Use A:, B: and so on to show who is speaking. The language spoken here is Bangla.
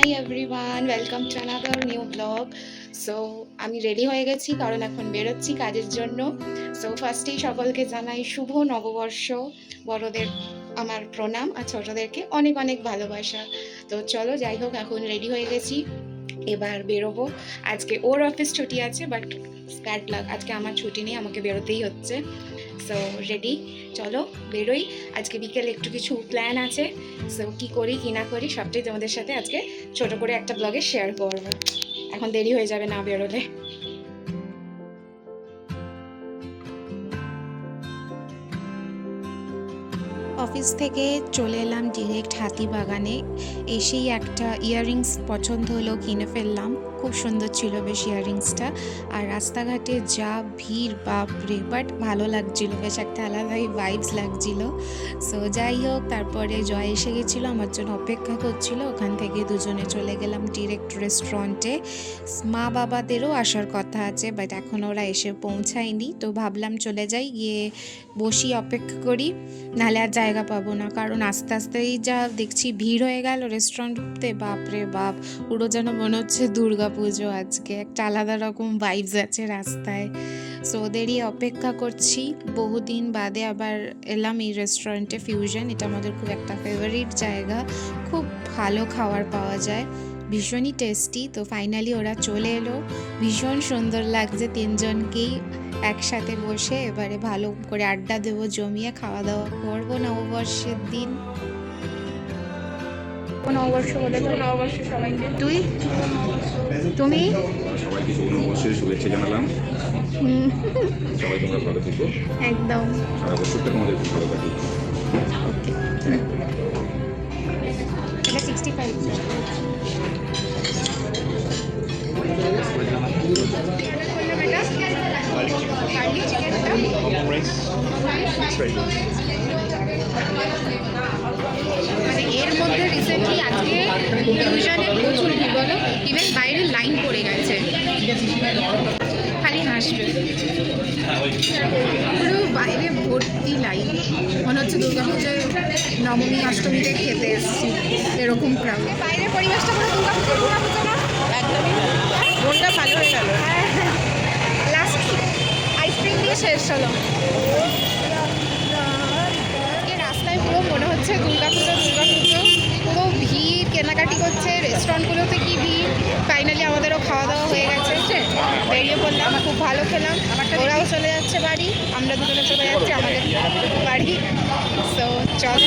A: Hi everyone, welcome to another new blog. So আমি রেডি হয়ে গেছি কারণ এখন বেরোচ্ছি কাজের জন্য। সো ফার্স্টেই সকলকে জানাই শুভ নববর্ষ। বড়দের আমার প্রণাম আর ছোটদেরকে অনেক অনেক ভালোবাসা। তো চলো, যাই হোক, এখন রেডি হয়ে গেছি, এবার বেরোবো। আজকে ওর অফিস ছুটি আছে, বাট ব্যাড লাক, আজকে আমার ছুটি নেই, আমাকে বেরোতেই হচ্ছে। সো রেডি, চলো বেরোই। আজকে বিকেলে একটু কিছু প্ল্যান আছে, সো কী করি কি না করি সবটাই তোমাদের সাথে আজকে ছোট করে একটা ব্লগে শেয়ার করবো। এখন দেরি হয়ে যাবে না বেরোলে। অফিস থেকে চলে এলাম ডিরেক্ট হাতিবাগানে। এসেই একটা ইয়াররিংস পছন্দ হলো, কিনে ফেললাম। খুব সুন্দর ছিল বেশ ইয়াররিংসটা। আর রাস্তাঘাটে যা ভিড়, বাপরে, বাট ভালো লাগছিল, বেশ একটা আলাদাই ভাইবস লাগছিল। সো যাই হোক, তারপরে জয় এসে গেছিলো, আমার জন্য অপেক্ষা করছিল। ওখান থেকে দুজনে চলে গেলাম ডিরেক্ট রেস্টুরেন্টে। মা বাবাদেরও আসার কথা আছে, বাট এখন ওরা এসে পৌঁছায়নি। তো ভাবলাম চলে যাই, গিয়ে বসি, অপেক্ষা করি, নাহলে আর জায়গা পাবো না। কারণ আস্তে আস্তেই যা দেখছি ভিড় হয়ে গেল রেস্টুরেন্টে, বাপরে বাপ, পুরো যেন মনে হচ্ছে দুর্গা পুজো। আজকে একটা আলাদা রকম ভাইবস আছে রাস্তায়। সো ওদেরই অপেক্ষা করছি। বহুদিন বাদে আবার এলাম এই রেস্টুরেন্টে, ফিউশন। এটা আমাদের খুব একটা ফেভারিট জায়গা, খুব ভালো খাবার পাওয়া যায়, ভীষণই টেস্টি। তো ফাইনালি ওরা চলে এলো, ভীষণ সুন্দর লাগছে তিনজনকেই একসাথে বসে। এবারে ভালো করে আড্ডা দেবো, জমিয়ে খাওয়া দাওয়া করবো নববর্ষের দিন। নববর্ষ বলে নববর্ষ সবাইকে। তুমি
B: সবাইকে শুভ নববর্ষের শুভেচ্ছা জানালাম। সবাই তোমরা ভালো থেকো,
A: একদম
B: সারা বছরটা তোমাদের খুব ভালো কাটুক।
A: ওকে। এটা 65। মানে এর মধ্যে রিসেন্টলি আজকে ফিউশনে প্রচুর ভিড়, বলো, ইভেন বাইরে লাইন পড়ে গেছে, খালি হাসবে, পুরো বাইরে ভর্তি লাইন, মনে হচ্ছে দুর্গাপুজোয় নবমী অষ্টমীতে খেতে এসেছি, এরকম ক্রাউড। বাইরের পরিবেশটা পুরো দুর্গাপুজো না, একদমই মনটা ভালো হয়ে গেল। লাস্ট আইসক্রিম দিয়ে শেষ হলো। রাস্তায় পুরো মনে হচ্ছে দুর্গাপুজো, পুরো ভিড়, কেনাকাটি করছে, রেস্টুরেন্টগুলোতে কি ভিড়। ফাইনালি আমাদেরও খাওয়া দাওয়া হয়ে গেছে, বেরিয়ে পড়লাম, খুব ভালো খেলাম। ওরাও চলে যাচ্ছে বাড়ি, আমরা দুজনে চলে যাচ্ছি আমাদের বাড়ি। সো চল।